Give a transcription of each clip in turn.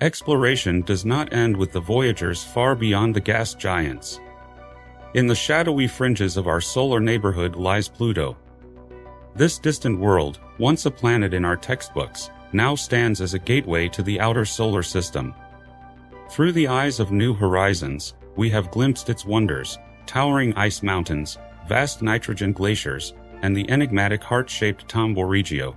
Exploration does not end with the Voyagers far beyond the gas giants. In the shadowy fringes of our solar neighborhood lies Pluto. This distant world, once a planet in our textbooks, now stands as a gateway to the outer solar system. Through the eyes of New Horizons, we have glimpsed its wonders: towering ice mountains, vast nitrogen glaciers, and the enigmatic heart-shaped Tombo Regio.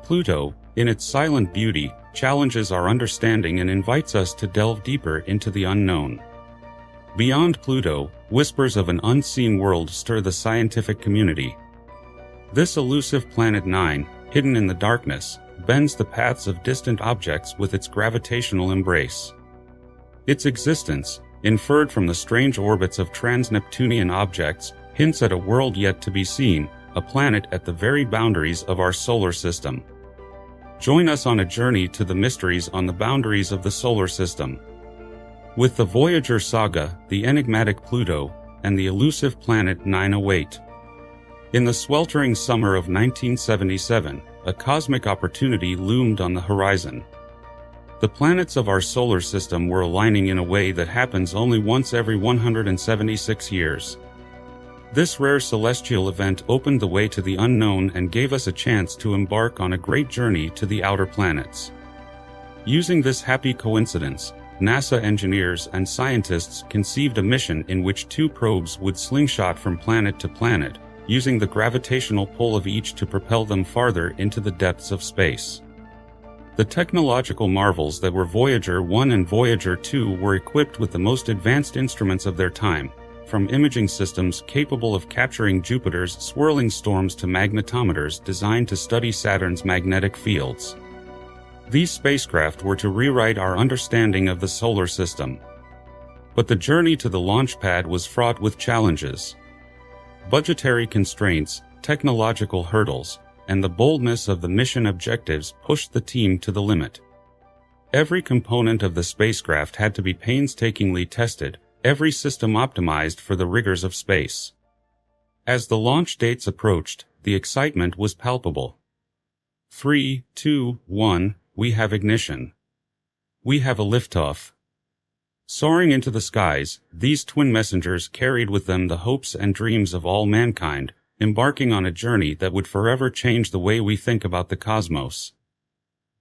Pluto, in its silent beauty, challenges our understanding and invites us to delve deeper into the unknown. Beyond Pluto, whispers of an unseen world stir the scientific community. This elusive Planet 9, hidden in the darkness, bends the paths of distant objects with its gravitational embrace. Its existence, inferred from the strange orbits of trans-Neptunian objects, hints at a world yet to be seen, a planet at the very boundaries of our solar system. Join us on a journey to the mysteries on the boundaries of the solar system. With the Voyager saga, the enigmatic Pluto, and the elusive Planet 9 await. In the sweltering summer of 1977, a cosmic opportunity loomed on the horizon. The planets of our solar system were aligning in a way that happens only once every 176 years. This rare celestial event opened the way to the unknown and gave us a chance to embark on a great journey to the outer planets. Using this happy coincidence, NASA engineers and scientists conceived a mission in which two probes would slingshot from planet to planet, using the gravitational pull of each to propel them farther into the depths of space. The technological marvels that were Voyager 1 and Voyager 2 were equipped with the most advanced instruments of their time, from imaging systems capable of capturing Jupiter's swirling storms to magnetometers designed to study Saturn's magnetic fields. These spacecraft were to rewrite our understanding of the solar system. But the journey to the launch pad was fraught with challenges. Budgetary constraints, technological hurdles, and the boldness of the mission objectives pushed the team to the limit. Every component of the spacecraft had to be painstakingly tested, every system optimized for the rigors of space. As the launch dates approached, the excitement was palpable. 3, 2, 1, we have ignition. We have a liftoff. Soaring into the skies, these twin messengers carried with them the hopes and dreams of all mankind, embarking on a journey that would forever change the way we think about the cosmos.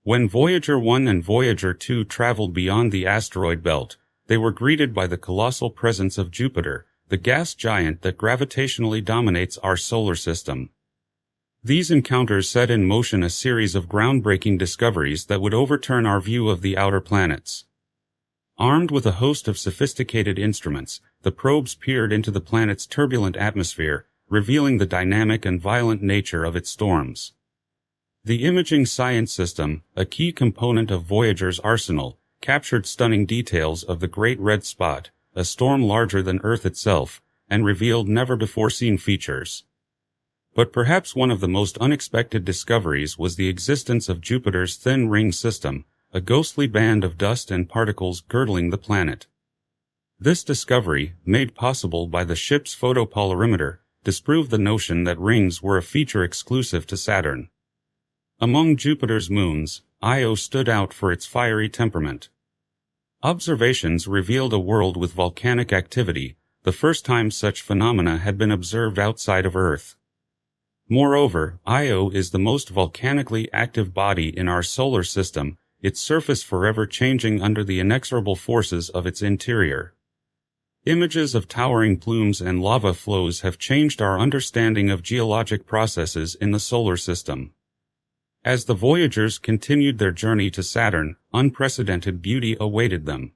When Voyager 1 and Voyager 2 traveled beyond the asteroid belt, they were greeted by the colossal presence of Jupiter, the gas giant that gravitationally dominates our solar system. These encounters set in motion a series of groundbreaking discoveries that would overturn our view of the outer planets. Armed with a host of sophisticated instruments, the probes peered into the planet's turbulent atmosphere, revealing the dynamic and violent nature of its storms. The imaging science system, a key component of Voyager's arsenal, captured stunning details of the Great Red Spot, a storm larger than Earth itself, and revealed never-before-seen features. But perhaps one of the most unexpected discoveries was the existence of Jupiter's thin ring system, a ghostly band of dust and particles girdling the planet. This discovery, made possible by the ship's photopolarimeter, disproved the notion that rings were a feature exclusive to Saturn. Among Jupiter's moons, Io stood out for its fiery temperament. Observations revealed a world with volcanic activity, the first time such phenomena had been observed outside of Earth. Moreover, Io is the most volcanically active body in our solar system, its surface forever changing under the inexorable forces of its interior. Images of towering plumes and lava flows have changed our understanding of geologic processes in the solar system. As the Voyagers continued their journey to Saturn, unprecedented beauty awaited them.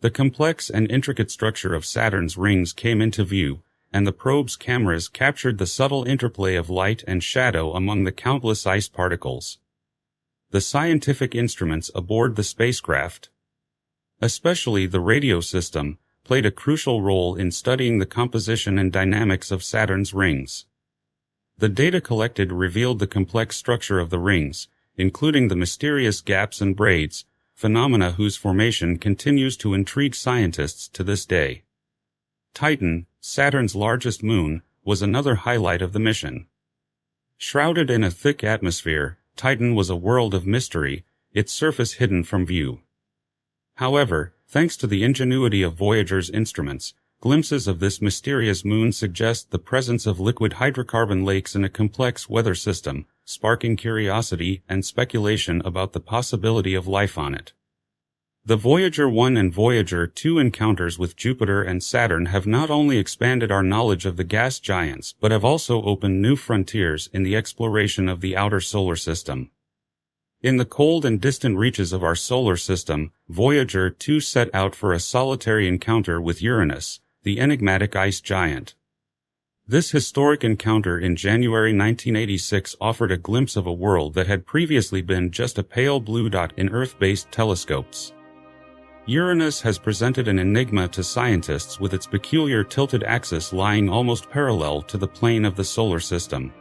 The complex and intricate structure of Saturn's rings came into view, and the probe's cameras captured the subtle interplay of light and shadow among the countless ice particles. The scientific instruments aboard the spacecraft, especially the radio system, played a crucial role in studying the composition and dynamics of Saturn's rings. The data collected revealed the complex structure of the rings, including the mysterious gaps and braids, phenomena whose formation continues to intrigue scientists to this day. Titan, Saturn's largest moon, was another highlight of the mission. Shrouded in a thick atmosphere, Titan was a world of mystery, its surface hidden from view. However, thanks to the ingenuity of Voyager's instruments, glimpses of this mysterious moon suggest the presence of liquid hydrocarbon lakes in a complex weather system, sparking curiosity and speculation about the possibility of life on it. The Voyager 1 and Voyager 2 encounters with Jupiter and Saturn have not only expanded our knowledge of the gas giants but have also opened new frontiers in the exploration of the outer solar system. In the cold and distant reaches of our solar system, Voyager 2 set out for a solitary encounter with Uranus, the enigmatic ice giant. This historic encounter in January 1986 offered a glimpse of a world that had previously been just a pale blue dot in Earth-based telescopes. Uranus has presented an enigma to scientists with its peculiar tilted axis lying almost parallel to the plane of the solar system.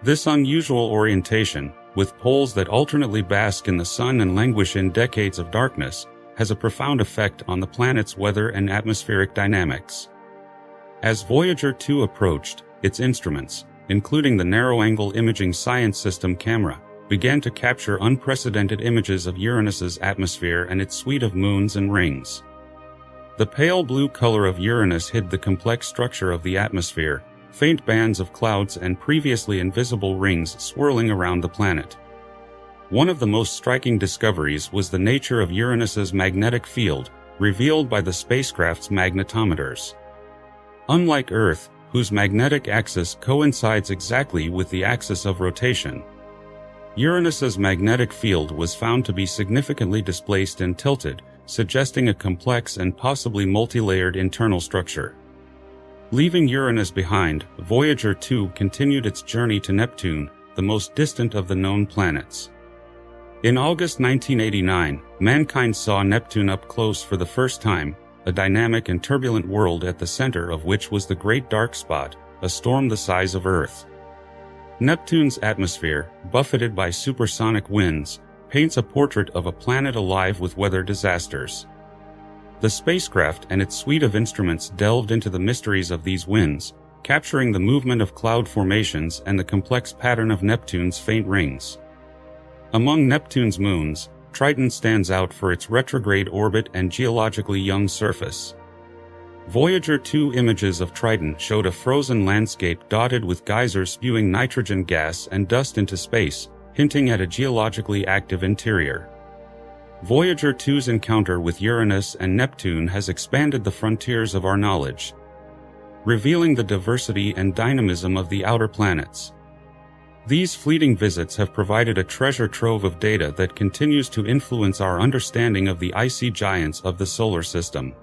This unusual orientation, with poles that alternately bask in the sun and languish in decades of darkness, has a profound effect on the planet's weather and atmospheric dynamics. As Voyager 2 approached, its instruments, including the narrow-angle imaging science system camera, began to capture unprecedented images of Uranus's atmosphere and its suite of moons and rings. The pale blue color of Uranus hid the complex structure of the atmosphere, faint bands of clouds and previously invisible rings swirling around the planet. One of the most striking discoveries was the nature of Uranus's magnetic field, revealed by the spacecraft's magnetometers. Unlike Earth, whose magnetic axis coincides exactly with the axis of rotation, Uranus's magnetic field was found to be significantly displaced and tilted, suggesting a complex and possibly multi-layered internal structure. Leaving Uranus behind, Voyager 2 continued its journey to Neptune, the most distant of the known planets. In August 1989, mankind saw Neptune up close for the first time, a dynamic and turbulent world at the center of which was the Great Dark Spot, a storm the size of Earth. Neptune's atmosphere, buffeted by supersonic winds, paints a portrait of a planet alive with weather disasters. The spacecraft and its suite of instruments delved into the mysteries of these winds, capturing the movement of cloud formations and the complex pattern of Neptune's faint rings. Among Neptune's moons, Triton stands out for its retrograde orbit and geologically young surface. Voyager 2 images of Triton showed a frozen landscape dotted with geysers spewing nitrogen gas and dust into space, hinting at a geologically active interior. Voyager 2's encounter with Uranus and Neptune has expanded the frontiers of our knowledge, revealing the diversity and dynamism of the outer planets. These fleeting visits have provided a treasure trove of data that continues to influence our understanding of the icy giants of the solar system.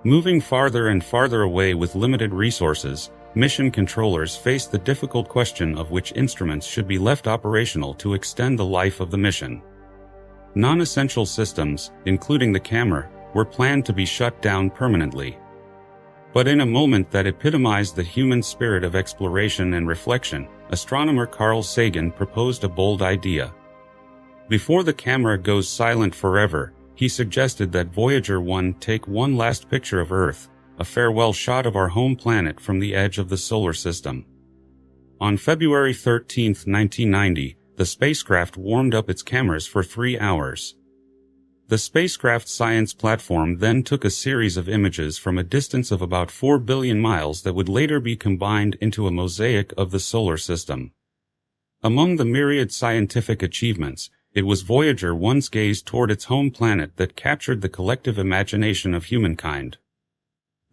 Moving farther and farther away with limited resources, mission controllers face the difficult question of which instruments should be left operational to extend the life of the mission. Non-essential systems, including the camera, were planned to be shut down permanently. But in a moment that epitomized the human spirit of exploration and reflection, astronomer Carl Sagan proposed a bold idea. Before the camera goes silent forever, he suggested that Voyager 1 take one last picture of Earth, a farewell shot of our home planet from the edge of the solar system. On February 13, 1990, the spacecraft warmed up its cameras for 3 hours. The spacecraft's science platform then took a series of images from a distance of about 4 billion miles that would later be combined into a mosaic of the solar system. Among the myriad scientific achievements, it was Voyager 1's gaze toward its home planet that captured the collective imagination of humankind.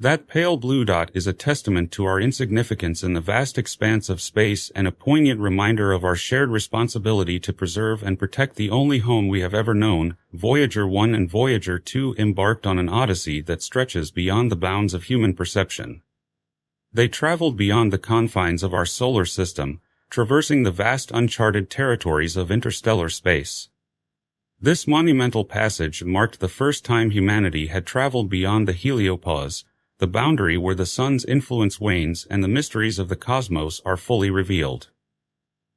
That pale blue dot is a testament to our insignificance in the vast expanse of space and a poignant reminder of our shared responsibility to preserve and protect the only home we have ever known. Voyager 1 and Voyager 2 embarked on an odyssey that stretches beyond the bounds of human perception. They traveled beyond the confines of our solar system, traversing the vast uncharted territories of interstellar space. This monumental passage marked the first time humanity had traveled beyond the heliopause, the boundary where the sun's influence wanes and the mysteries of the cosmos are fully revealed.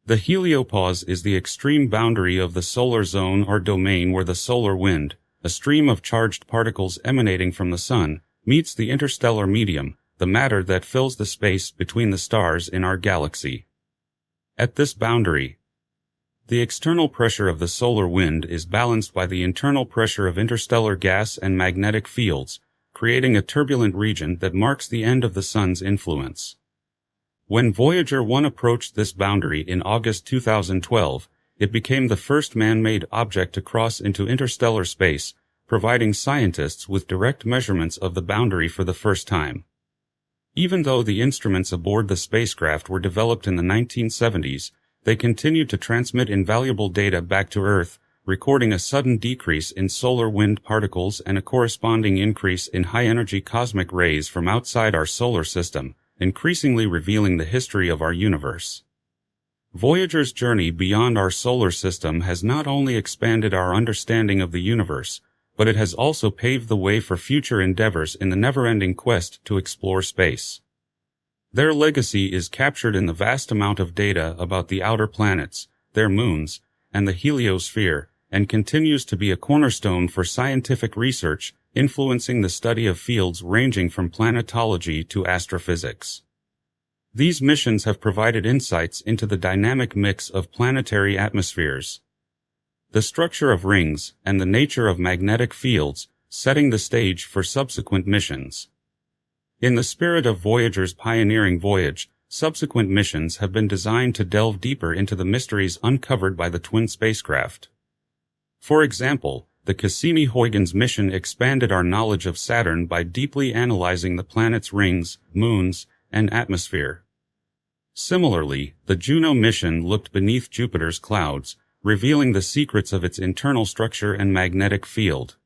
The heliopause is the extreme boundary of the solar zone or domain where the solar wind, a stream of charged particles emanating from the sun, meets the interstellar medium, the matter that fills the space between the stars in our galaxy. At this boundary, The external pressure of the solar wind is balanced by the internal pressure of interstellar gas and magnetic fields, creating a turbulent region that marks the end of the Sun's influence. When Voyager 1 approached this boundary in August 2012, it became the first man-made object to cross into interstellar space, providing scientists with direct measurements of the boundary for the first time. Even though the instruments aboard the spacecraft were developed in the 1970s, they continued to transmit invaluable data back to Earth, recording a sudden decrease in solar wind particles and a corresponding increase in high-energy cosmic rays from outside our solar system, increasingly revealing the history of our universe. Voyager's journey beyond our solar system has not only expanded our understanding of the universe, but it has also paved the way for future endeavors in the never-ending quest to explore space. Their legacy is captured in the vast amount of data about the outer planets, their moons, and the heliosphere, and continues to be a cornerstone for scientific research, influencing the study of fields ranging from planetology to astrophysics. These missions have provided insights into the dynamic mix of planetary atmospheres, the structure of rings, and the nature of magnetic fields, setting the stage for subsequent missions. In the spirit of Voyager's pioneering voyage, subsequent missions have been designed to delve deeper into the mysteries uncovered by the twin spacecraft. For example, the Cassini-Huygens mission expanded our knowledge of Saturn by deeply analyzing the planet's rings, moons, and atmosphere. Similarly, the Juno mission looked beneath Jupiter's clouds, revealing the secrets of its internal structure and magnetic field.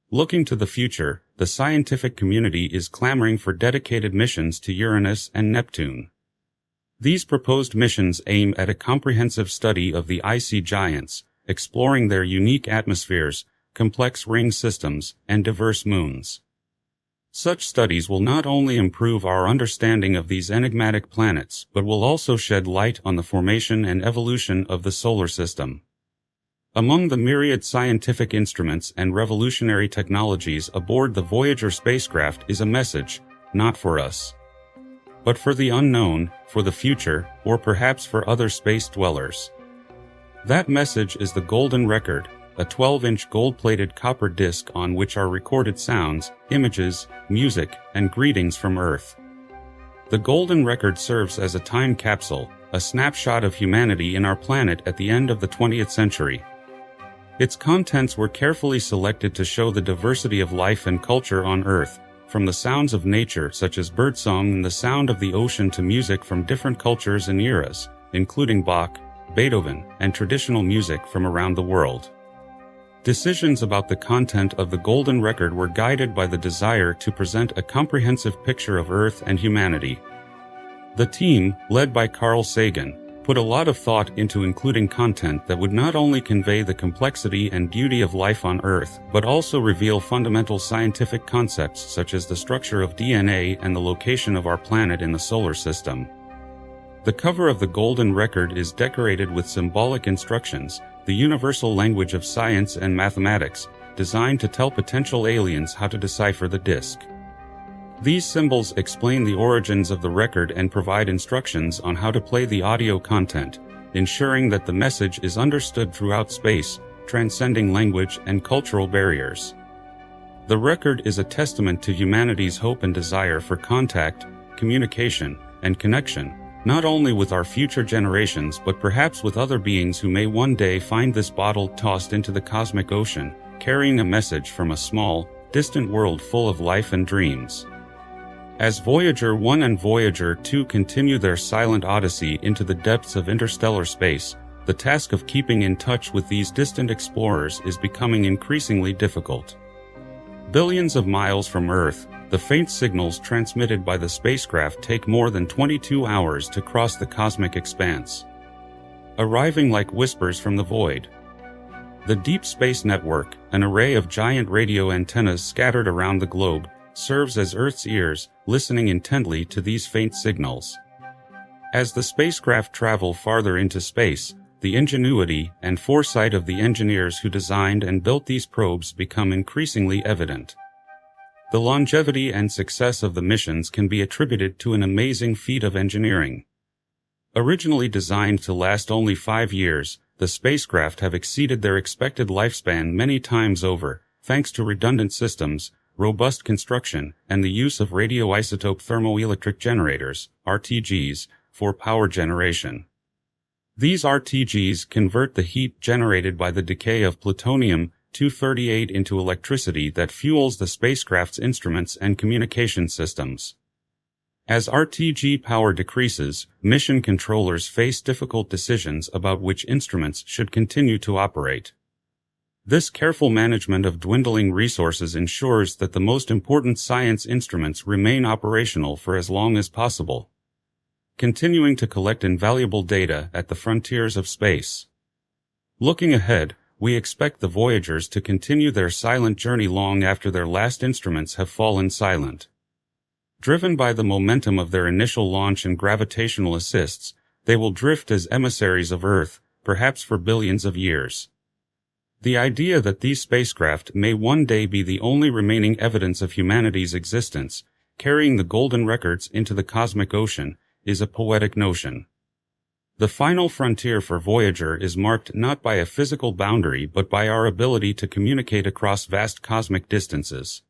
Looking to the future, the scientific community is clamoring for dedicated missions to Uranus and Neptune. These proposed missions aim at a comprehensive study of the icy giants, exploring their unique atmospheres, complex ring systems, and diverse moons. Such studies will not only improve our understanding of these enigmatic planets, but will also shed light on the formation and evolution of the solar system. Among the myriad scientific instruments and revolutionary technologies aboard the Voyager spacecraft is a message, not for us, but for the unknown, for the future, or perhaps for other space dwellers. That message is the Golden Record, a 12-inch gold-plated copper disc on which are recorded sounds, images, music, and greetings from Earth. The Golden Record serves as a time capsule, a snapshot of humanity in our planet at the end of the 20th century. Its contents were carefully selected to show the diversity of life and culture on Earth, from the sounds of nature such as birdsong and the sound of the ocean to music from different cultures and eras, including Bach, Beethoven, and traditional music from around the world. Decisions about the content of the Golden Record were guided by the desire to present a comprehensive picture of Earth and humanity. The team, led by Carl Sagan, put a lot of thought into including content that would not only convey the complexity and beauty of life on Earth, but also reveal fundamental scientific concepts such as the structure of DNA and the location of our planet in the solar system. The cover of the Golden Record is decorated with symbolic instructions, the universal language of science and mathematics, designed to tell potential aliens how to decipher the disc. These symbols explain the origins of the record and provide instructions on how to play the audio content, ensuring that the message is understood throughout space, transcending language and cultural barriers. The record is a testament to humanity's hope and desire for contact, communication, and connection, not only with our future generations but perhaps with other beings who may one day find this bottle tossed into the cosmic ocean, carrying a message from a small, distant world full of life and dreams. As Voyager 1 and Voyager 2 continue their silent odyssey into the depths of interstellar space, the task of keeping in touch with these distant explorers is becoming increasingly difficult. Billions of miles from Earth, the faint signals transmitted by the spacecraft take more than 22 hours to cross the cosmic expanse, arriving like whispers from the void. The Deep Space Network, an array of giant radio antennas scattered around the globe, serves as Earth's ears, listening intently to these faint signals. As the spacecraft travel farther into space, the ingenuity and foresight of the engineers who designed and built these probes become increasingly evident. The longevity and success of the missions can be attributed to an amazing feat of engineering. Originally designed to last only 5 years, the spacecraft have exceeded their expected lifespan many times over, thanks to redundant systems, robust construction, and the use of radioisotope thermoelectric generators, RTGs, for power generation. These RTGs convert the heat generated by the decay of plutonium-238 into electricity that fuels the spacecraft's instruments and communication systems. As RTG power decreases, mission controllers face difficult decisions about which instruments should continue to operate. This careful management of dwindling resources ensures that the most important science instruments remain operational for as long as possible, continuing to collect invaluable data at the frontiers of space. Looking ahead, we expect the Voyagers to continue their silent journey long after their last instruments have fallen silent. Driven by the momentum of their initial launch and gravitational assists, they will drift as emissaries of Earth, perhaps for billions of years. The idea that these spacecraft may one day be the only remaining evidence of humanity's existence, carrying the golden records into the cosmic ocean, is a poetic notion. The final frontier for Voyager is marked not by a physical boundary but by our ability to communicate across vast cosmic distances.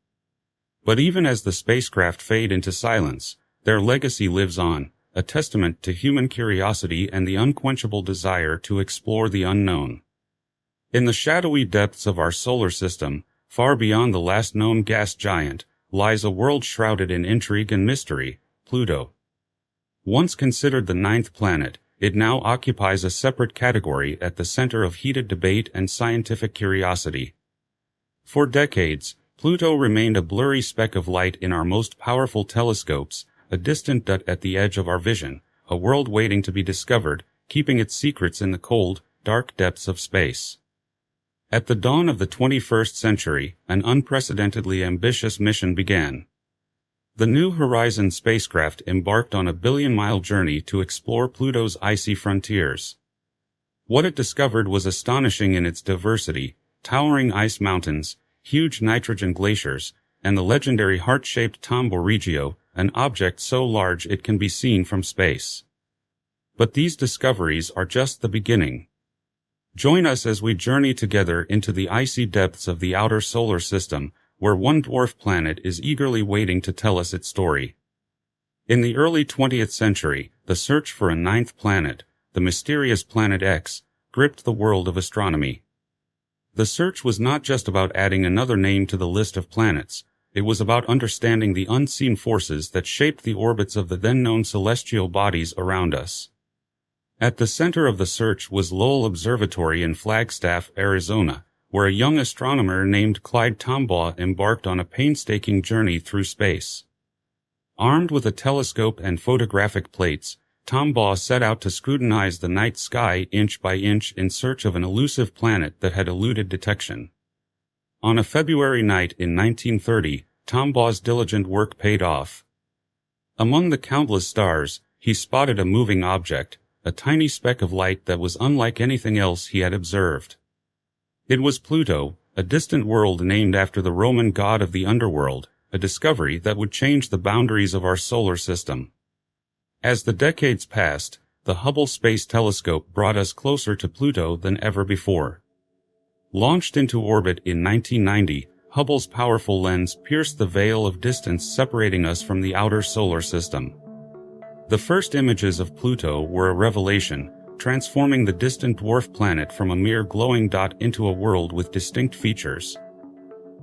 But even as the spacecraft fade into silence, their legacy lives on, a testament to human curiosity and the unquenchable desire to explore the unknown. In the shadowy depths of our solar system, far beyond the last known gas giant, lies a world shrouded in intrigue and mystery, Pluto. Once considered the ninth planet, it now occupies a separate category at the center of heated debate and scientific curiosity. For decades, Pluto remained a blurry speck of light in our most powerful telescopes, a distant dot at the edge of our vision, a world waiting to be discovered, keeping its secrets in the cold, dark depths of space. At the dawn of the 21st century, an unprecedentedly ambitious mission began. The New Horizons spacecraft embarked on a billion-mile journey to explore Pluto's icy frontiers. What it discovered was astonishing in its diversity: towering ice mountains, huge nitrogen glaciers, and the legendary heart-shaped Tombaugh Regio, an object so large it can be seen from space. But these discoveries are just the beginning. Join us as we journey together into the icy depths of the outer solar system, where one dwarf planet is eagerly waiting to tell us its story. In the early 20th century, the search for a ninth planet, the mysterious Planet X, gripped the world of astronomy. The search was not just about adding another name to the list of planets, it was about understanding the unseen forces that shaped the orbits of the then-known celestial bodies around us. At the center of the search was Lowell Observatory in Flagstaff, Arizona, where a young astronomer named Clyde Tombaugh embarked on a painstaking journey through space. Armed with a telescope and photographic plates, Tombaugh set out to scrutinize the night sky inch by inch in search of an elusive planet that had eluded detection. On a February night in 1930, Tombaugh's diligent work paid off. Among the countless stars, he spotted a moving object, a tiny speck of light that was unlike anything else he had observed. It was Pluto, a distant world named after the Roman god of the underworld, a discovery that would change the boundaries of our solar system. As the decades passed, the Hubble Space Telescope brought us closer to Pluto than ever before. Launched into orbit in 1990, Hubble's powerful lens pierced the veil of distance separating us from the outer solar system. The first images of Pluto were a revelation, transforming the distant dwarf planet from a mere glowing dot into a world with distinct features.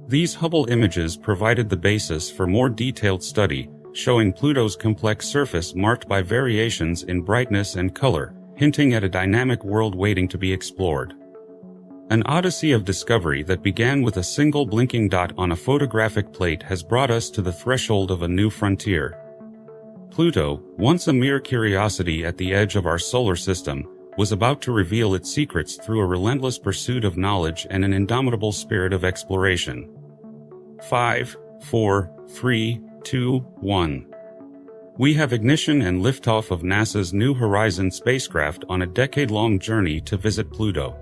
These Hubble images provided the basis for more detailed study, showing Pluto's complex surface marked by variations in brightness and color, hinting at a dynamic world waiting to be explored. An odyssey of discovery that began with a single blinking dot on a photographic plate has brought us to the threshold of a new frontier. Pluto, once a mere curiosity at the edge of our solar system, was about to reveal its secrets through a relentless pursuit of knowledge and an indomitable spirit of exploration. 5, 4, 3, 2, 1. We have ignition and liftoff of NASA's New Horizons spacecraft on a decade-long journey to visit Pluto.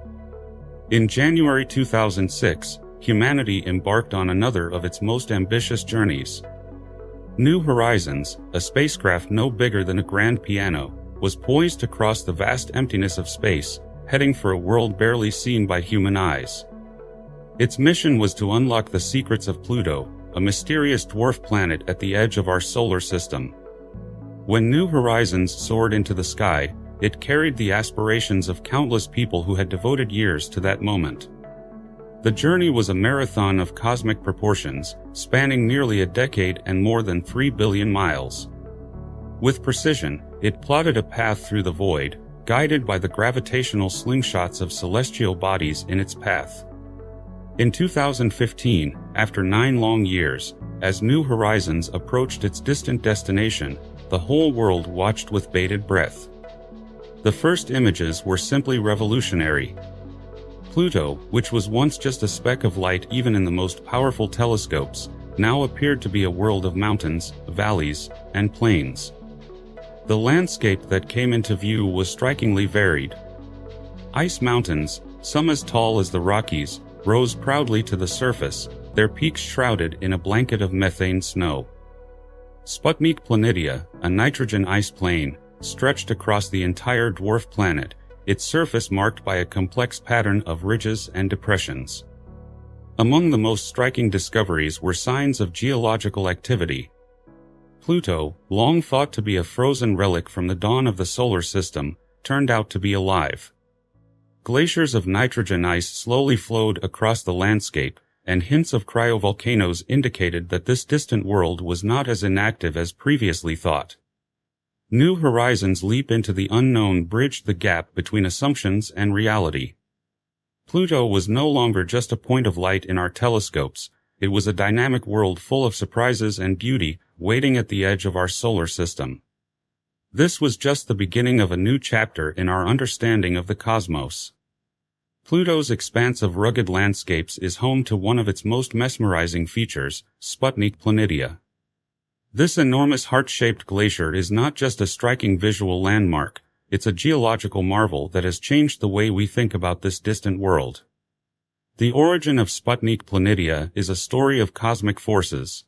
In January 2006, humanity embarked on another of its most ambitious journeys. New Horizons, a spacecraft no bigger than a grand piano, was poised to cross the vast emptiness of space, heading for a world barely seen by human eyes. Its mission was to unlock the secrets of Pluto, a mysterious dwarf planet at the edge of our solar system. When New Horizons soared into the sky, it carried the aspirations of countless people who had devoted years to that moment. The journey was a marathon of cosmic proportions, spanning nearly a decade and more than 3 billion miles. With precision, it plotted a path through the void, guided by the gravitational slingshots of celestial bodies in its path. In 2015, after 9 long years, as New Horizons approached its distant destination, the whole world watched with bated breath. The first images were simply revolutionary. Pluto, which was once just a speck of light even in the most powerful telescopes, now appeared to be a world of mountains, valleys, and plains. The landscape that came into view was strikingly varied. Ice mountains, some as tall as the Rockies, rose proudly to the surface, their peaks shrouded in a blanket of methane snow. Sputnik Planitia, a nitrogen ice plain, stretched across the entire dwarf planet, its surface marked by a complex pattern of ridges and depressions. Among the most striking discoveries were signs of geological activity. Pluto, long thought to be a frozen relic from the dawn of the solar system, turned out to be alive. Glaciers of nitrogen ice slowly flowed across the landscape, and hints of cryovolcanoes indicated that this distant world was not as inactive as previously thought. New Horizons' leap into the unknown bridged the gap between assumptions and reality. Pluto was no longer just a point of light in our telescopes, it was a dynamic world full of surprises and beauty, waiting at the edge of our solar system. This was just the beginning of a new chapter in our understanding of the cosmos. Pluto's expanse of rugged landscapes is home to one of its most mesmerizing features, Sputnik Planitia. This enormous heart-shaped glacier is not just a striking visual landmark, it's a geological marvel that has changed the way we think about this distant world. The origin of Sputnik Planitia is a story of cosmic forces.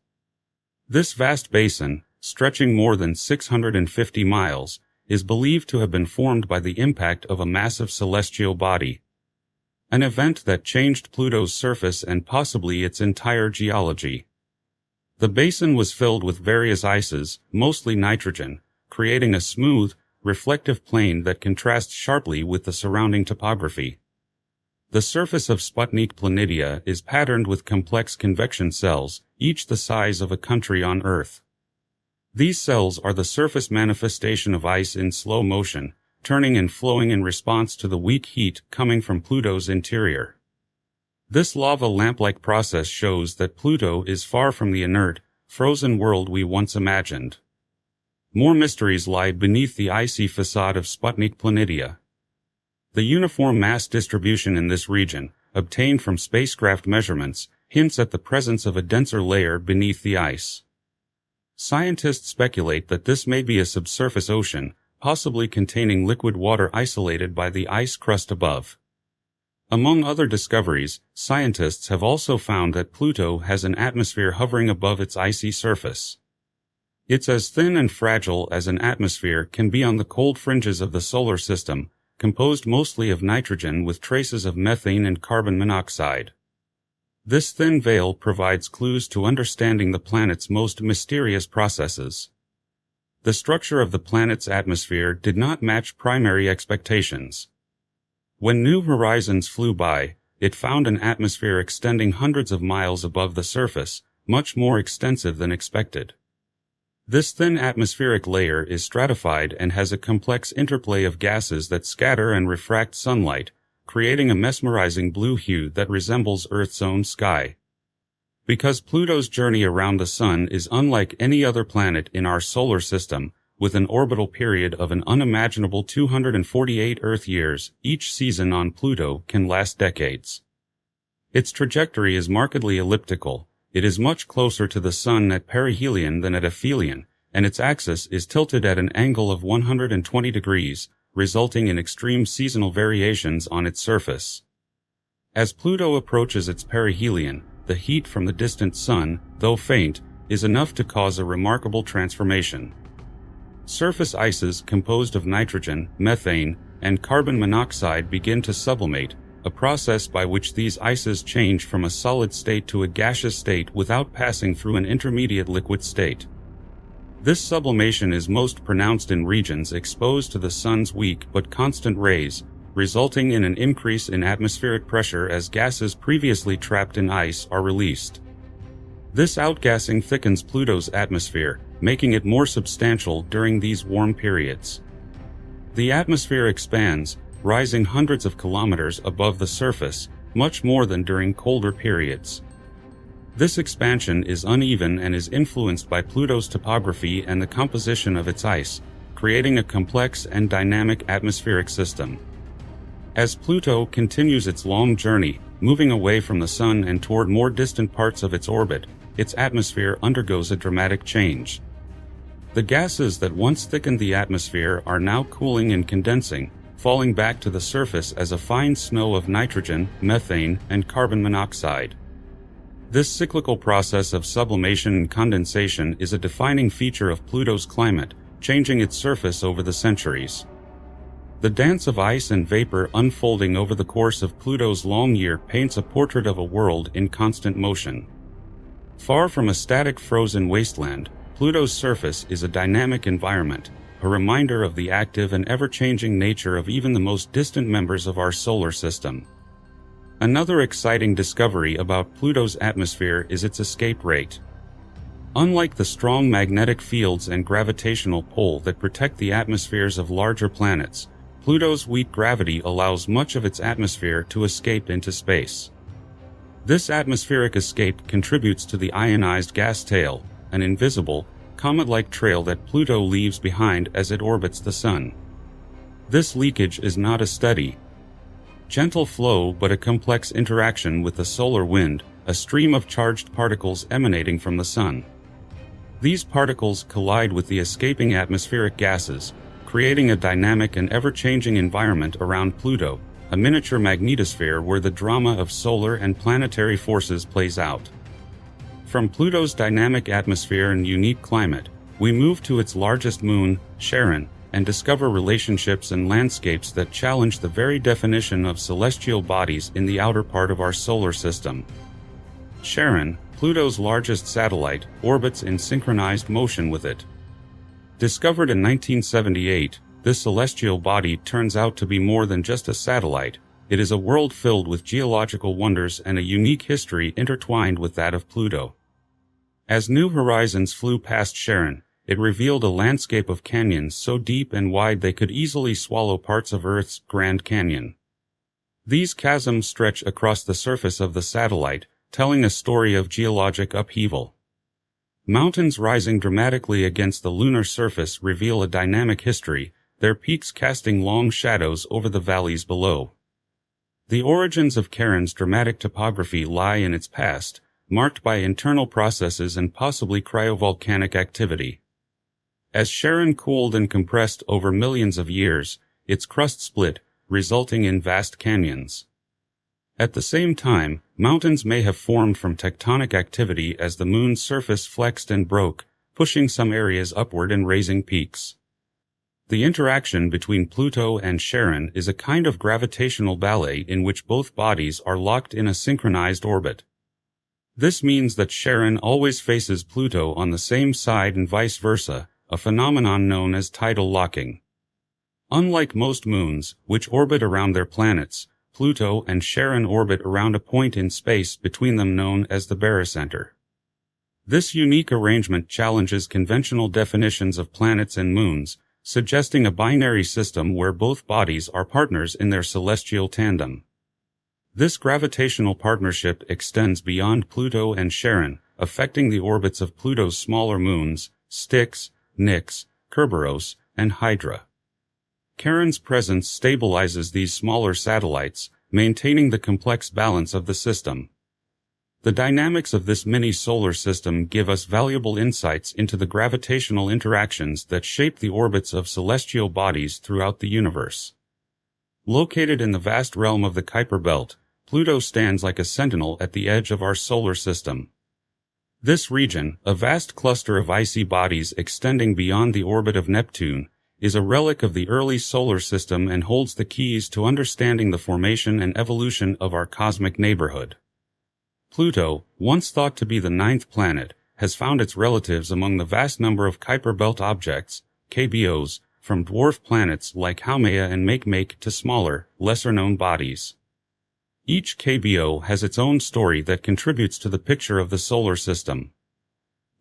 This vast basin, stretching more than 650 miles, is believed to have been formed by the impact of a massive celestial body. An event that changed Pluto's surface and possibly its entire geology. The basin was filled with various ices, mostly nitrogen, creating a smooth, reflective plain that contrasts sharply with the surrounding topography. The surface of Sputnik Planitia is patterned with complex convection cells, each the size of a country on Earth. These cells are the surface manifestation of ice in slow motion, turning and flowing in response to the weak heat coming from Pluto's interior. This lava lamp-like process shows that Pluto is far from the inert, frozen world we once imagined. More mysteries lie beneath the icy facade of Sputnik Planitia. The uniform mass distribution in this region, obtained from spacecraft measurements, hints at the presence of a denser layer beneath the ice. Scientists speculate that this may be a subsurface ocean, possibly containing liquid water isolated by the ice crust above. Among other discoveries, scientists have also found that Pluto has an atmosphere hovering above its icy surface. It's as thin and fragile as an atmosphere can be on the cold fringes of the solar system, composed mostly of nitrogen with traces of methane and carbon monoxide. This thin veil provides clues to understanding the planet's most mysterious processes. The structure of the planet's atmosphere did not match primary expectations. When New Horizons flew by, it found an atmosphere extending hundreds of miles above the surface, much more extensive than expected. This thin atmospheric layer is stratified and has a complex interplay of gases that scatter and refract sunlight, creating a mesmerizing blue hue that resembles Earth's own sky. Because Pluto's journey around the Sun is unlike any other planet in our solar system, with an orbital period of an unimaginable 248 Earth years, each season on Pluto can last decades. Its trajectory is markedly elliptical. It is much closer to the Sun at perihelion than at aphelion, and its axis is tilted at an angle of 120 degrees, resulting in extreme seasonal variations on its surface. As Pluto approaches its perihelion, the heat from the distant Sun, though faint, is enough to cause a remarkable transformation. Surface ices composed of nitrogen, methane, and carbon monoxide begin to sublimate, a process by which these ices change from a solid state to a gaseous state without passing through an intermediate liquid state. This sublimation is most pronounced in regions exposed to the sun's weak but constant rays, resulting in an increase in atmospheric pressure as gases previously trapped in ice are released. This outgassing thickens Pluto's atmosphere, making it more substantial during these warm periods. The atmosphere expands, rising hundreds of kilometers above the surface, much more than during colder periods. This expansion is uneven and is influenced by Pluto's topography and the composition of its ice, creating a complex and dynamic atmospheric system. As Pluto continues its long journey, moving away from the Sun and toward more distant parts of its orbit, its atmosphere undergoes a dramatic change. The gases that once thickened the atmosphere are now cooling and condensing, falling back to the surface as a fine snow of nitrogen, methane, and carbon monoxide. This cyclical process of sublimation and condensation is a defining feature of Pluto's climate, changing its surface over the centuries. The dance of ice and vapor unfolding over the course of Pluto's long year paints a portrait of a world in constant motion. Far from a static frozen wasteland, Pluto's surface is a dynamic environment, a reminder of the active and ever-changing nature of even the most distant members of our solar system. Another exciting discovery about Pluto's atmosphere is its escape rate. Unlike the strong magnetic fields and gravitational pull that protect the atmospheres of larger planets, Pluto's weak gravity allows much of its atmosphere to escape into space. This atmospheric escape contributes to the ionized gas tail, an invisible, comet-like trail that Pluto leaves behind as it orbits the Sun. This leakage is not a steady, gentle flow but a complex interaction with the solar wind, a stream of charged particles emanating from the Sun. These particles collide with the escaping atmospheric gases, creating a dynamic and ever-changing environment around Pluto, a miniature magnetosphere where the drama of solar and planetary forces plays out. From Pluto's dynamic atmosphere and unique climate, we move to its largest moon, Charon, and discover relationships and landscapes that challenge the very definition of celestial bodies in the outer part of our solar system. Charon, Pluto's largest satellite, orbits in synchronized motion with it. Discovered in 1978, this celestial body turns out to be more than just a satellite. It is a world filled with geological wonders and a unique history intertwined with that of Pluto. As New Horizons flew past Charon, it revealed a landscape of canyons so deep and wide they could easily swallow parts of Earth's Grand Canyon. These chasms stretch across the surface of the satellite, telling a story of geologic upheaval. Mountains rising dramatically against the lunar surface reveal a dynamic history, their peaks casting long shadows over the valleys below. The origins of Charon's dramatic topography lie in its past, marked by internal processes and possibly cryovolcanic activity. As Charon cooled and compressed over millions of years, its crust split, resulting in vast canyons. At the same time, mountains may have formed from tectonic activity as the moon's surface flexed and broke, pushing some areas upward and raising peaks. The interaction between Pluto and Charon is a kind of gravitational ballet in which both bodies are locked in a synchronized orbit. This means that Charon always faces Pluto on the same side and vice versa, a phenomenon known as tidal locking. Unlike most moons, which orbit around their planets, Pluto and Charon orbit around a point in space between them known as the barycenter. This unique arrangement challenges conventional definitions of planets and moons, suggesting a binary system where both bodies are partners in their celestial tandem. This gravitational partnership extends beyond Pluto and Charon, affecting the orbits of Pluto's smaller moons, Styx, Nix, Kerberos, and Hydra. Charon's presence stabilizes these smaller satellites, maintaining the complex balance of the system. The dynamics of this mini-solar system give us valuable insights into the gravitational interactions that shape the orbits of celestial bodies throughout the universe. Located in the vast realm of the Kuiper belt, Pluto stands like a sentinel at the edge of our solar system. This region, a vast cluster of icy bodies extending beyond the orbit of Neptune, is a relic of the early solar system and holds the keys to understanding the formation and evolution of our cosmic neighborhood. Pluto, once thought to be the ninth planet, has found its relatives among the vast number of Kuiper belt objects, KBOs, from dwarf planets like Haumea and Makemake to smaller, lesser-known bodies. Each KBO has its own story that contributes to the picture of the solar system.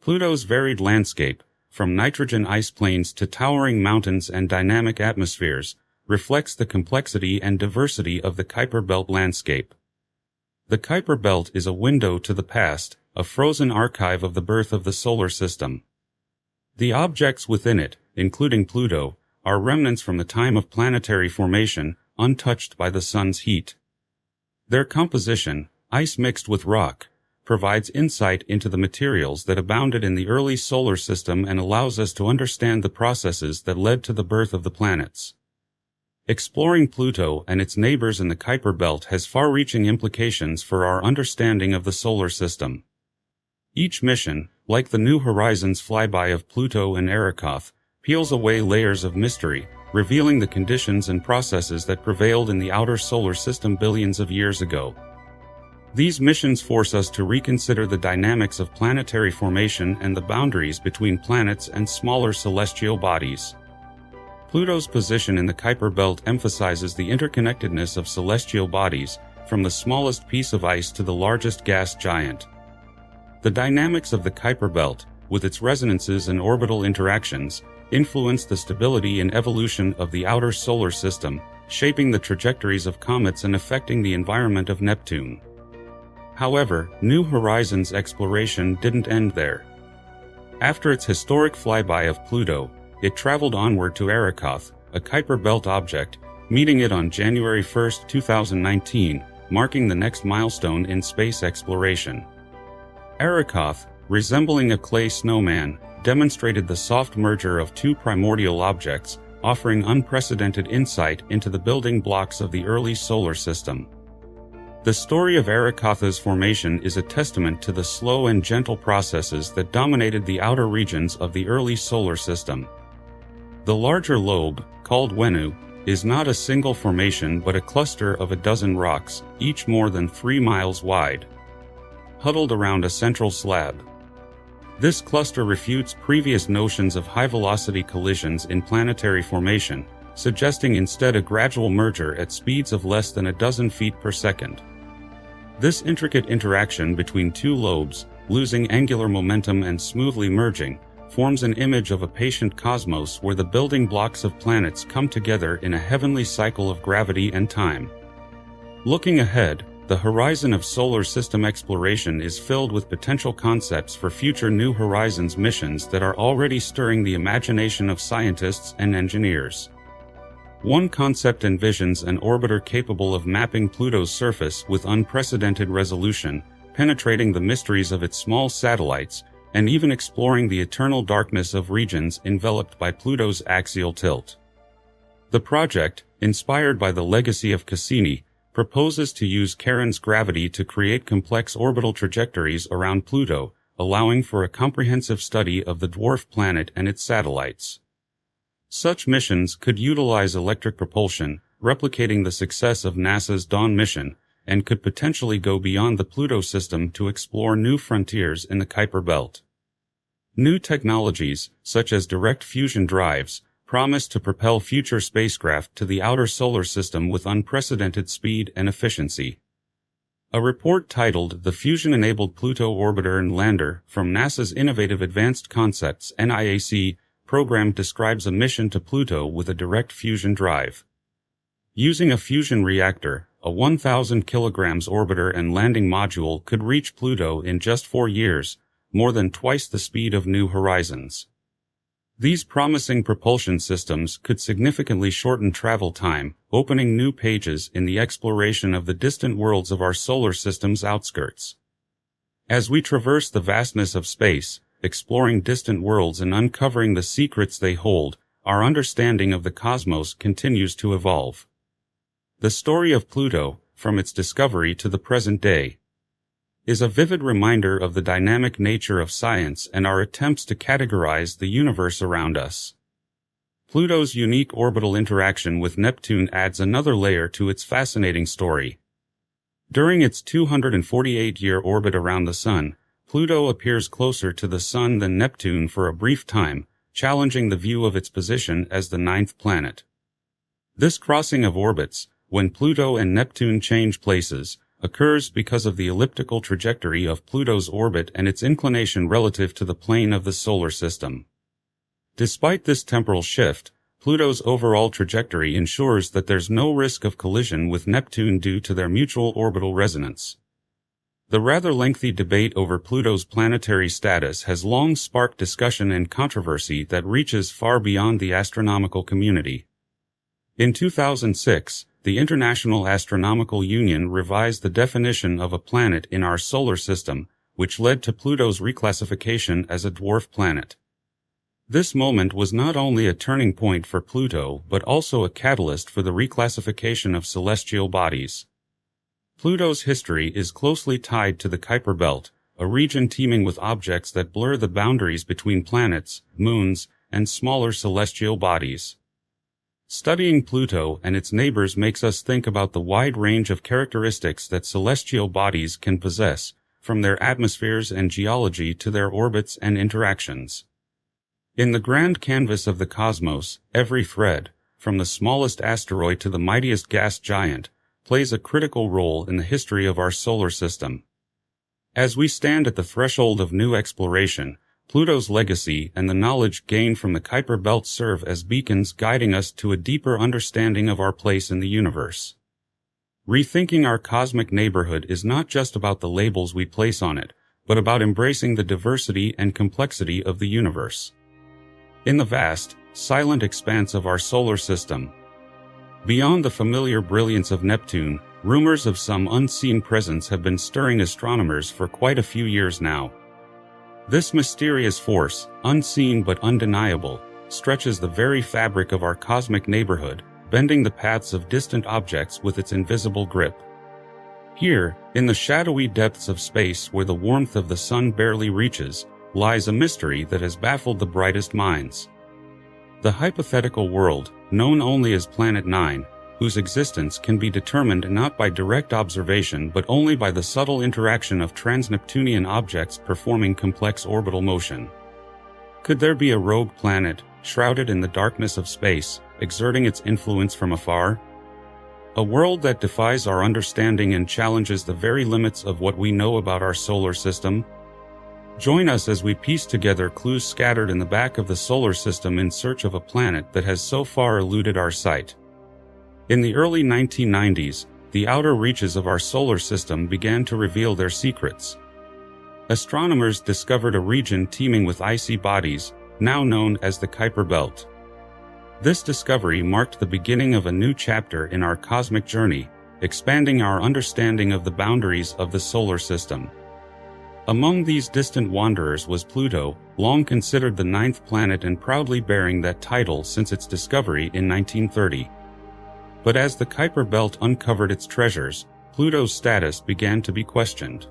Pluto's varied landscape, from nitrogen ice plains to towering mountains and dynamic atmospheres, reflects the complexity and diversity of the Kuiper belt landscape. The Kuiper belt is a window to the past, a frozen archive of the birth of the solar system. The objects within it, including Pluto, are remnants from the time of planetary formation, untouched by the sun's heat. Their composition, ice mixed with rock, provides insight into the materials that abounded in the early solar system and allows us to understand the processes that led to the birth of the planets. Exploring Pluto and its neighbors in the Kuiper belt has far-reaching implications for our understanding of the solar system. Each mission, like the New Horizons flyby of Pluto and Arrokoth, peels away layers of mystery, revealing the conditions and processes that prevailed in the outer solar system billions of years ago. These missions force us to reconsider the dynamics of planetary formation and the boundaries between planets and smaller celestial bodies. Pluto's position in the Kuiper belt emphasizes the interconnectedness of celestial bodies, from the smallest piece of ice to the largest gas giant. The dynamics of the Kuiper belt, with its resonances and orbital interactions, influence the stability and evolution of the outer solar system, shaping the trajectories of comets and affecting the environment of Neptune. However, New Horizons exploration didn't end there. After its historic flyby of Pluto, it traveled onward to Arrokoth, a Kuiper belt object, meeting it on January 1, 2019, marking the next milestone in space exploration. Arrokoth, resembling a clay snowman, demonstrated the soft merger of two primordial objects, offering unprecedented insight into the building blocks of the early solar system. The story of Arrokoth's formation is a testament to the slow and gentle processes that dominated the outer regions of the early solar system. The larger lobe, called Bennu, is not a single formation but a cluster of a dozen rocks, each more than 3 miles wide, huddled around a central slab. This cluster refutes previous notions of high-velocity collisions in planetary formation, suggesting instead a gradual merger at speeds of less than a dozen feet per second. This intricate interaction between two lobes, losing angular momentum and smoothly merging, forms an image of a patient cosmos where the building blocks of planets come together in a heavenly cycle of gravity and time. Looking ahead, the horizon of solar system exploration is filled with potential concepts for future New Horizons missions that are already stirring the imagination of scientists and engineers. One concept envisions an orbiter capable of mapping Pluto's surface with unprecedented resolution, penetrating the mysteries of its small satellites, and even exploring the eternal darkness of regions enveloped by Pluto's axial tilt. The project, inspired by the legacy of Cassini, proposes to use Charon's gravity to create complex orbital trajectories around Pluto, allowing for a comprehensive study of the dwarf planet and its satellites. Such missions could utilize electric propulsion, replicating the success of NASA's Dawn mission, and could potentially go beyond the Pluto system to explore new frontiers in the Kuiper belt. New technologies, such as direct fusion drives, promise to propel future spacecraft to the outer solar system with unprecedented speed and efficiency. A report titled The Fusion-Enabled Pluto Orbiter and Lander from NASA's Innovative Advanced Concepts (NIAC) program describes a mission to Pluto with a direct fusion drive. Using a fusion reactor, a 1,000 kilograms orbiter and landing module could reach Pluto in just 4 years, more than twice the speed of New Horizons. These promising propulsion systems could significantly shorten travel time, opening new pages in the exploration of the distant worlds of our solar system's outskirts. As we traverse the vastness of space, exploring distant worlds and uncovering the secrets they hold, our understanding of the cosmos continues to evolve. The story of Pluto, from its discovery to the present day, is a vivid reminder of the dynamic nature of science and our attempts to categorize the universe around us. Pluto's unique orbital interaction with Neptune adds another layer to its fascinating story. During its 248-year orbit around the Sun, Pluto appears closer to the Sun than Neptune for a brief time, challenging the view of its position as the ninth planet. This crossing of orbits, when Pluto and Neptune change places, occurs because of the elliptical trajectory of Pluto's orbit and its inclination relative to the plane of the solar system. Despite this temporal shift, Pluto's overall trajectory ensures that there's no risk of collision with Neptune due to their mutual orbital resonance. The rather lengthy debate over Pluto's planetary status has long sparked discussion and controversy that reaches far beyond the astronomical community. In 2006, the International Astronomical Union revised the definition of a planet in our solar system, which led to Pluto's reclassification as a dwarf planet. This moment was not only a turning point for Pluto but also a catalyst for the reclassification of celestial bodies. Pluto's history is closely tied to the Kuiper belt, a region teeming with objects that blur the boundaries between planets, moons, and smaller celestial bodies. Studying Pluto and its neighbors makes us think about the wide range of characteristics that celestial bodies can possess, from their atmospheres and geology to their orbits and interactions. In the grand canvas of the cosmos, every thread, from the smallest asteroid to the mightiest gas giant, plays a critical role in the history of our solar system. As we stand at the threshold of new exploration, Pluto's legacy and the knowledge gained from the Kuiper belt serve as beacons guiding us to a deeper understanding of our place in the universe. Rethinking our cosmic neighborhood is not just about the labels we place on it, but about embracing the diversity and complexity of the universe. In the vast, silent expanse of our solar system, beyond the familiar brilliance of Neptune, rumors of some unseen presence have been stirring astronomers for quite a few years now. This mysterious force, unseen but undeniable, stretches the very fabric of our cosmic neighborhood, bending the paths of distant objects with its invisible grip. Here, in the shadowy depths of space where the warmth of the sun barely reaches, lies a mystery that has baffled the brightest minds. The hypothetical world, known only as Planet 9, whose existence can be determined not by direct observation but only by the subtle interaction of trans-Neptunian objects performing complex orbital motion. Could there be a rogue planet, shrouded in the darkness of space, exerting its influence from afar? A world that defies our understanding and challenges the very limits of what we know about our solar system? Join us as we piece together clues scattered in the back of the solar system in search of a planet that has so far eluded our sight. In the early 1990s, the outer reaches of our solar system began to reveal their secrets. Astronomers discovered a region teeming with icy bodies, now known as the Kuiper belt. This discovery marked the beginning of a new chapter in our cosmic journey, expanding our understanding of the boundaries of the solar system. Among these distant wanderers was Pluto, long considered the ninth planet and proudly bearing that title since its discovery in 1930. But as the Kuiper belt uncovered its treasures, Pluto's status began to be questioned.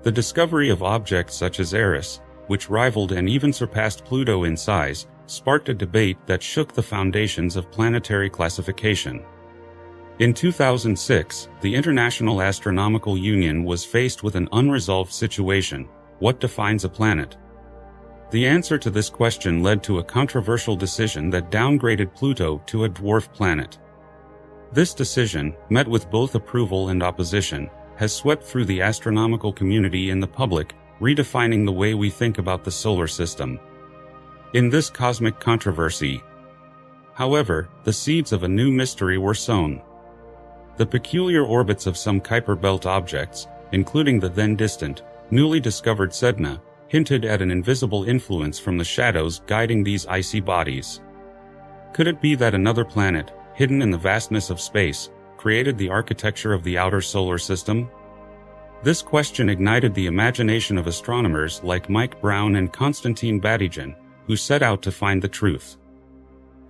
The discovery of objects such as Eris, which rivaled and even surpassed Pluto in size, sparked a debate that shook the foundations of planetary classification. In 2006, the International Astronomical Union was faced with an unresolved situation: what defines a planet? The answer to this question led to a controversial decision that downgraded Pluto to a dwarf planet. This decision, met with both approval and opposition, has swept through the astronomical community and the public, redefining the way we think about the solar system. In this cosmic controversy, however, the seeds of a new mystery were sown. The peculiar orbits of some Kuiper belt objects, including the then distant, newly discovered Sedna, hinted at an invisible influence from the shadows guiding these icy bodies. Could it be that another planet, hidden in the vastness of space, created the architecture of the outer solar system? This question ignited the imagination of astronomers like Mike Brown and Konstantin Batygin, who set out to find the truth.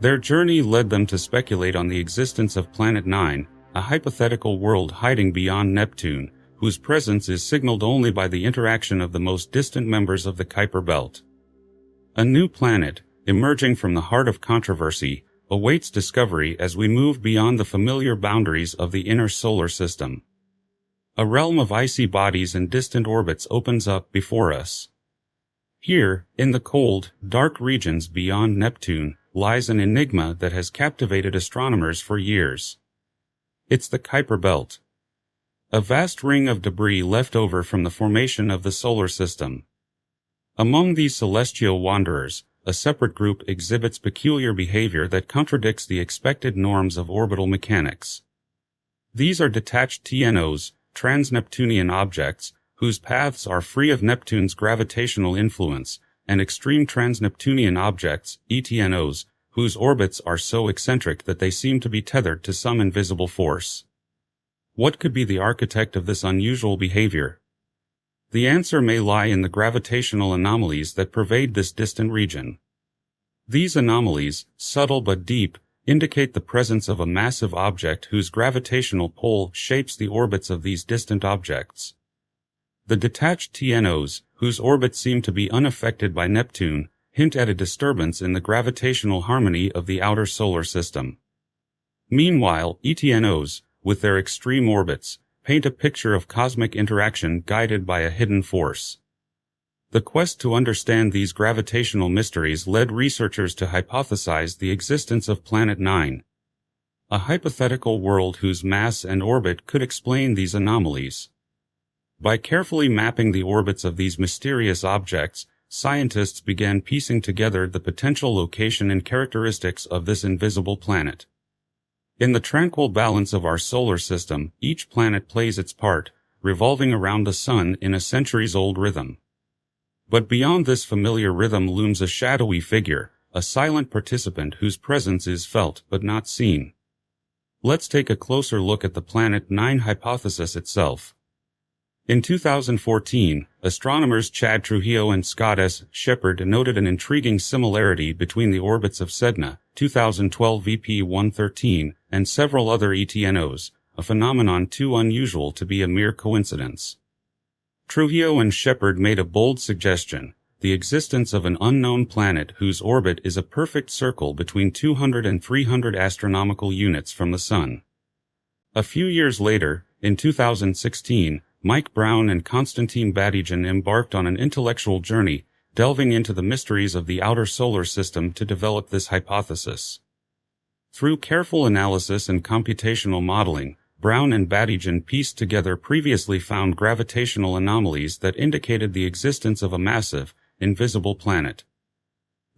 Their journey led them to speculate on the existence of Planet 9, a hypothetical world hiding beyond Neptune, whose presence is signaled only by the interaction of the most distant members of the Kuiper belt. A new planet, emerging from the heart of controversy, awaits discovery as we move beyond the familiar boundaries of the inner solar system. A realm of icy bodies and distant orbits opens up before us. Here, in the cold, dark regions beyond Neptune, lies an enigma that has captivated astronomers for years. It's the Kuiper belt, a vast ring of debris left over from the formation of the solar system. Among these celestial wanderers, a separate group exhibits peculiar behavior that contradicts the expected norms of orbital mechanics. These are detached TNOs, trans-Neptunian objects, whose paths are free of Neptune's gravitational influence, and extreme trans-Neptunian objects, ETNOs, whose orbits are so eccentric that they seem to be tethered to some invisible force. What could be the architect of this unusual behavior? The answer may lie in the gravitational anomalies that pervade this distant region. These anomalies, subtle but deep, indicate the presence of a massive object whose gravitational pull shapes the orbits of these distant objects. The detached TNOs, whose orbits seem to be unaffected by Neptune, hint at a disturbance in the gravitational harmony of the outer solar system. Meanwhile, ETNOs, with their extreme orbits, paint a picture of cosmic interaction guided by a hidden force. The quest to understand these gravitational mysteries led researchers to hypothesize the existence of Planet 9, a hypothetical world whose mass and orbit could explain these anomalies. By carefully mapping the orbits of these mysterious objects, scientists began piecing together the potential location and characteristics of this invisible planet. In the tranquil balance of our solar system, each planet plays its part, revolving around the Sun in a centuries-old rhythm. But beyond this familiar rhythm looms a shadowy figure, a silent participant whose presence is felt but not seen. Let's take a closer look at the Planet 9 hypothesis itself. In 2014, astronomers Chad Trujillo and Scott S. Shepard noted an intriguing similarity between the orbits of Sedna, 2012 VP-113, and several other ETNOs, a phenomenon too unusual to be a mere coincidence. Trujillo and Shepard made a bold suggestion: the existence of an unknown planet whose orbit is a perfect circle between 200 and 300 astronomical units from the Sun. A few years later, in 2016, Mike Brown and Konstantin Batygin embarked on an intellectual journey, delving into the mysteries of the outer solar system to develop this hypothesis. Through careful analysis and computational modeling, Brown and Batygin pieced together previously found gravitational anomalies that indicated the existence of a massive, invisible planet.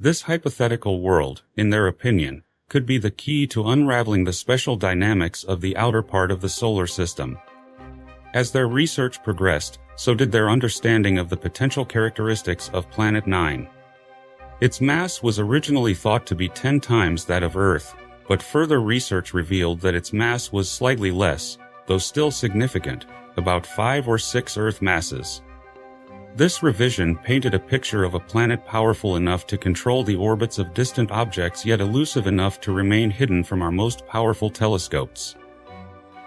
This hypothetical world, in their opinion, could be the key to unraveling the special dynamics of the outer part of the solar system. As their research progressed, so did their understanding of the potential characteristics of Planet 9. Its mass was originally thought to be 10 times that of Earth, but further research revealed that its mass was slightly less, though still significant, about 5 or 6 Earth masses. This revision painted a picture of a planet powerful enough to control the orbits of distant objects yet elusive enough to remain hidden from our most powerful telescopes.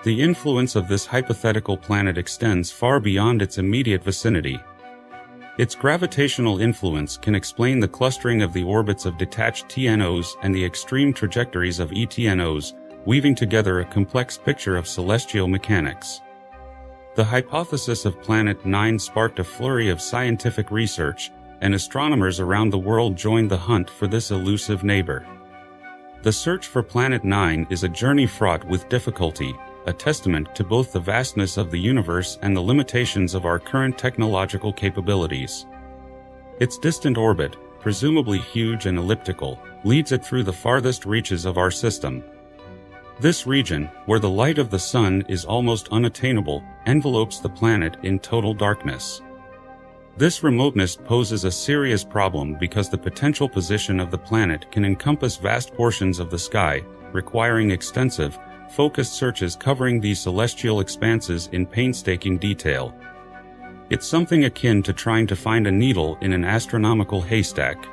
The influence of this hypothetical planet extends far beyond its immediate vicinity. Its gravitational influence can explain the clustering of the orbits of detached TNOs and the extreme trajectories of ETNOs, weaving together a complex picture of celestial mechanics. The hypothesis of Planet 9 sparked a flurry of scientific research, and astronomers around the world joined the hunt for this elusive neighbor. The search for Planet 9 is a journey fraught with difficulty, a testament to both the vastness of the universe and the limitations of our current technological capabilities. Its distant orbit, presumably huge and elliptical, leads it through the farthest reaches of our system. This region, where the light of the Sun is almost unattainable, envelopes the planet in total darkness. This remoteness poses a serious problem because the potential position of the planet can encompass vast portions of the sky, requiring extensive, focused searches covering these celestial expanses in painstaking detail. It's something akin to trying to find a needle in an astronomical haystack.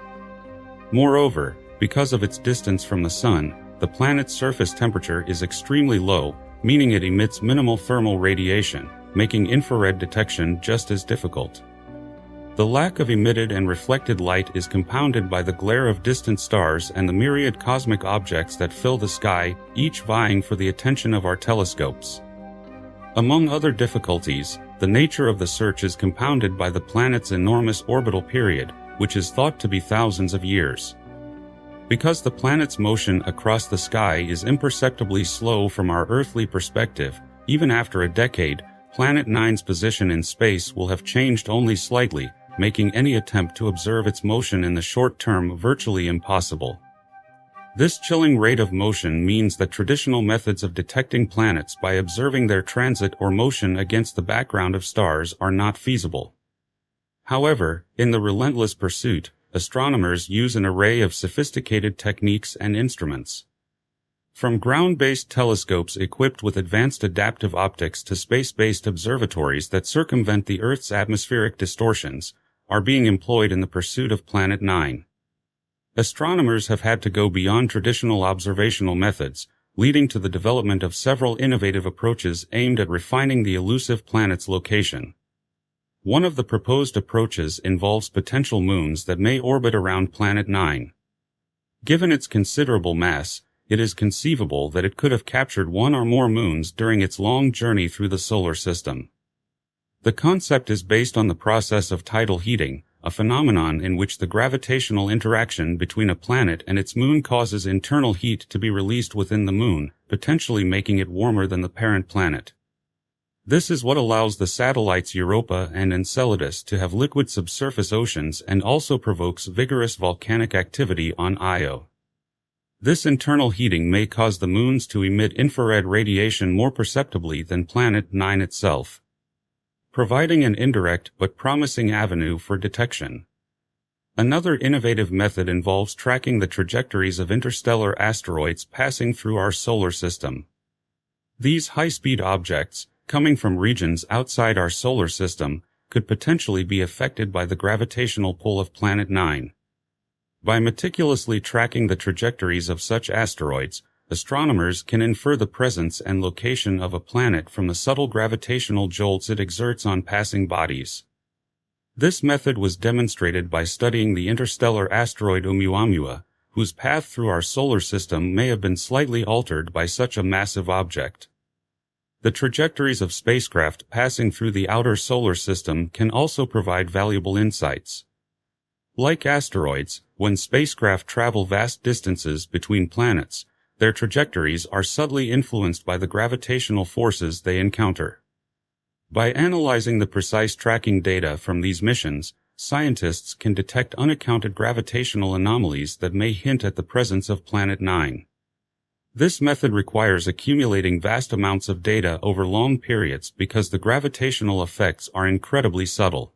Moreover, because of its distance from the Sun, the planet's surface temperature is extremely low, meaning it emits minimal thermal radiation, making infrared detection just as difficult. The lack of emitted and reflected light is compounded by the glare of distant stars and the myriad cosmic objects that fill the sky, each vying for the attention of our telescopes. Among other difficulties, the nature of the search is compounded by the planet's enormous orbital period, which is thought to be thousands of years. Because the planet's motion across the sky is imperceptibly slow from our earthly perspective, even after a decade, Planet 9's position in space will have changed only slightly, making any attempt to observe its motion in the short term virtually impossible. This chilling rate of motion means that traditional methods of detecting planets by observing their transit or motion against the background of stars are not feasible. However, in the relentless pursuit, astronomers use an array of sophisticated techniques and instruments. From ground-based telescopes equipped with advanced adaptive optics to space-based observatories that circumvent the Earth's atmospheric distortions, are being employed in the pursuit of Planet 9. Astronomers have had to go beyond traditional observational methods, leading to the development of several innovative approaches aimed at refining the elusive planet's location. One of the proposed approaches involves potential moons that may orbit around Planet 9. Given its considerable mass, it is conceivable that it could have captured one or more moons during its long journey through the solar system. The concept is based on the process of tidal heating, a phenomenon in which the gravitational interaction between a planet and its moon causes internal heat to be released within the moon, potentially making it warmer than the parent planet. This is what allows the satellites Europa and Enceladus to have liquid subsurface oceans and also provokes vigorous volcanic activity on Io. This internal heating may cause the moons to emit infrared radiation more perceptibly than Planet 9 itself, providing an indirect but promising avenue for detection. Another innovative method involves tracking the trajectories of interstellar asteroids passing through our solar system. These high-speed objects, coming from regions outside our solar system, could potentially be affected by the gravitational pull of Planet 9. By meticulously tracking the trajectories of such asteroids, astronomers can infer the presence and location of a planet from the subtle gravitational jolts it exerts on passing bodies. This method was demonstrated by studying the interstellar asteroid Oumuamua, whose path through our solar system may have been slightly altered by such a massive object. The trajectories of spacecraft passing through the outer solar system can also provide valuable insights. Like asteroids, when spacecraft travel vast distances between planets, their trajectories are subtly influenced by the gravitational forces they encounter. By analyzing the precise tracking data from these missions, scientists can detect unaccounted gravitational anomalies that may hint at the presence of Planet 9. This method requires accumulating vast amounts of data over long periods because the gravitational effects are incredibly subtle.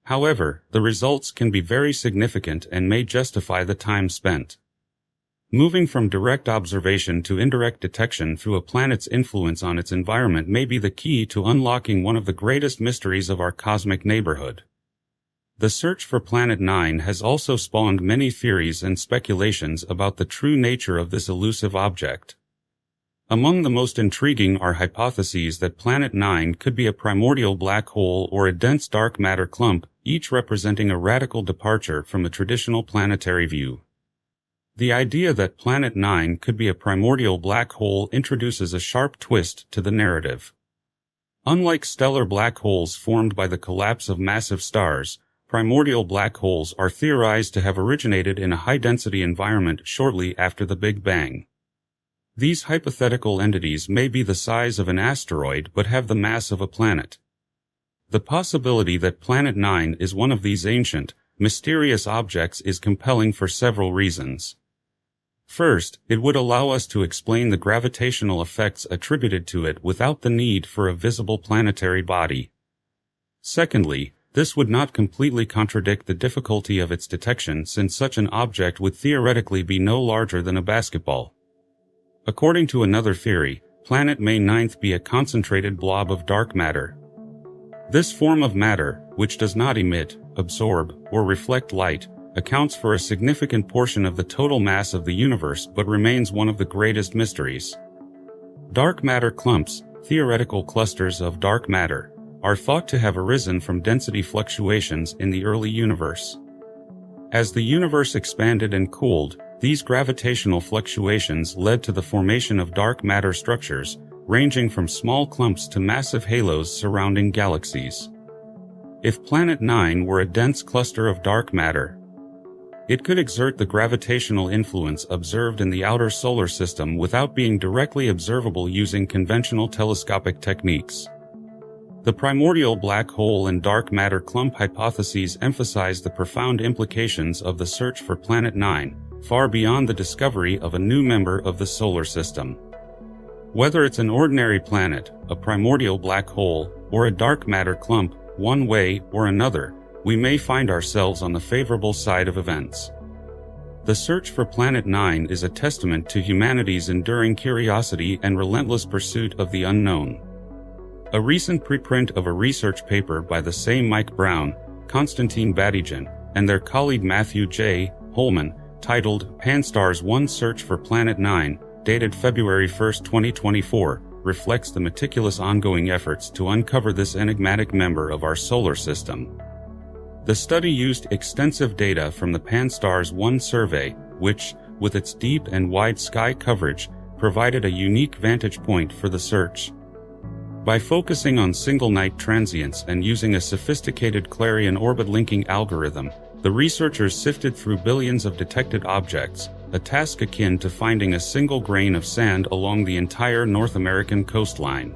However, the results can be very significant and may justify the time spent. Moving from direct observation to indirect detection through a planet's influence on its environment may be the key to unlocking one of the greatest mysteries of our cosmic neighborhood. The search for Planet 9 has also spawned many theories and speculations about the true nature of this elusive object. Among the most intriguing are hypotheses that Planet 9 could be a primordial black hole or a dense dark matter clump, each representing a radical departure from the traditional planetary view. The idea that Planet 9 could be a primordial black hole introduces a sharp twist to the narrative. Unlike stellar black holes formed by the collapse of massive stars, primordial black holes are theorized to have originated in a high-density environment shortly after the Big Bang. These hypothetical entities may be the size of an asteroid but have the mass of a planet. The possibility that Planet 9 is one of these ancient, mysterious objects is compelling for several reasons. First, it would allow us to explain the gravitational effects attributed to it without the need for a visible planetary body. Secondly, this would not completely contradict the difficulty of its detection since such an object would theoretically be no larger than a basketball. According to another theory, Planet May 9 be a concentrated blob of dark matter. This form of matter, which does not emit, absorb, or reflect light, accounts for a significant portion of the total mass of the universe but remains one of the greatest mysteries. Dark matter clumps, theoretical clusters of dark matter, are thought to have arisen from density fluctuations in the early universe. As the universe expanded and cooled, these gravitational fluctuations led to the formation of dark matter structures, ranging from small clumps to massive halos surrounding galaxies. If Planet 9 were a dense cluster of dark matter, it could exert the gravitational influence observed in the outer solar system without being directly observable using conventional telescopic techniques. The primordial black hole and dark matter clump hypotheses emphasize the profound implications of the search for Planet 9, far beyond the discovery of a new member of the solar system. Whether it's an ordinary planet, a primordial black hole, or a dark matter clump, one way or another, we may find ourselves on the favorable side of events. The search for Planet 9 is a testament to humanity's enduring curiosity and relentless pursuit of the unknown. A recent preprint of a research paper by the same Mike Brown, Konstantin Batygin, and their colleague Matthew J. Holman, titled Pan-STARRS 1 Search for Planet 9, dated February 1, 2024, reflects the meticulous ongoing efforts to uncover this enigmatic member of our solar system. The study used extensive data from the Pan-STARRS 1 survey, which, with its deep and wide sky coverage, provided a unique vantage point for the search. By focusing on single-night transients and using a sophisticated Clarion orbit-linking algorithm, the researchers sifted through billions of detected objects, a task akin to finding a single grain of sand along the entire North American coastline.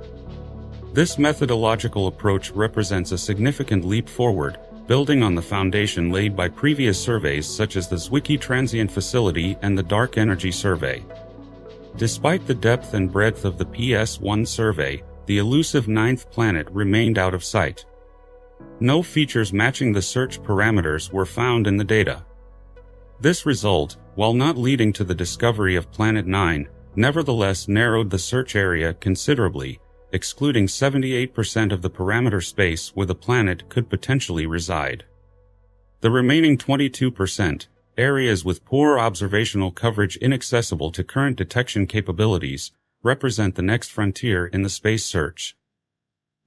This methodological approach represents a significant leap forward, building on the foundation laid by previous surveys such as the Zwicky Transient Facility and the Dark Energy Survey. Despite the depth and breadth of the PS1 survey, the elusive ninth planet remained out of sight. No features matching the search parameters were found in the data. This result, while not leading to the discovery of Planet 9, nevertheless narrowed the search area considerably, excluding 78% of the parameter space where the planet could potentially reside. The remaining 22%, areas with poor observational coverage inaccessible to current detection capabilities, represent the next frontier in the space search.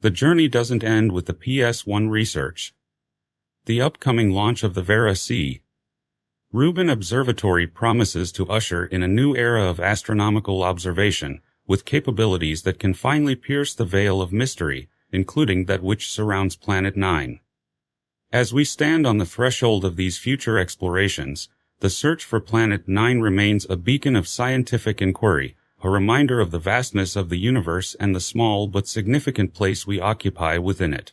The journey doesn't end with the PS1 research. The upcoming launch of the Vera-C Rubin Observatory promises to usher in a new era of astronomical observation, with capabilities that can finally pierce the veil of mystery, including that which surrounds Planet 9. As we stand on the threshold of these future explorations, the search for Planet 9 remains a beacon of scientific inquiry, a reminder of the vastness of the universe and the small but significant place we occupy within it.